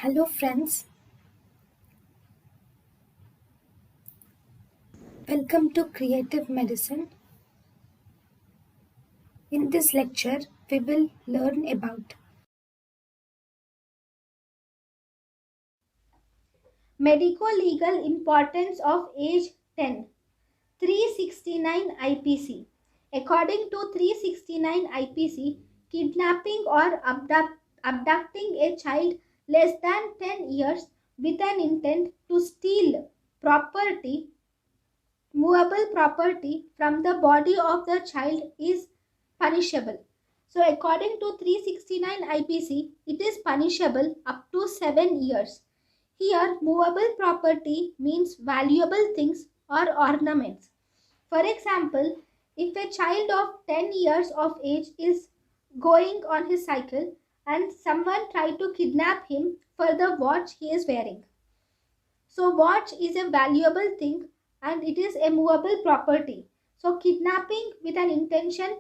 Hello, friends. Welcome to Creative Medicine. In this lecture, we will learn about Medicolegal importance of age 10. 369 IPC. According to 369 IPC, kidnapping or abducting a child less than 10 years with an intent to steal property, movable property from the body of the child is punishable. So, according to 369 IPC, it is punishable up to 7 years. Here, movable property means valuable things or ornaments. For example, if a child of 10 years of age is going on his cycle and someone tried to kidnap him for the watch he is wearing. So, watch is a valuable thing and it is a movable property. So, kidnapping with an intention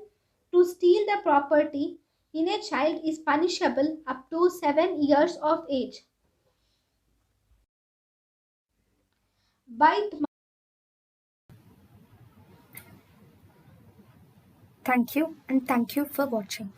to steal the property in a child is punishable up to 7 years of age. Bite. thank you and thank you for watching.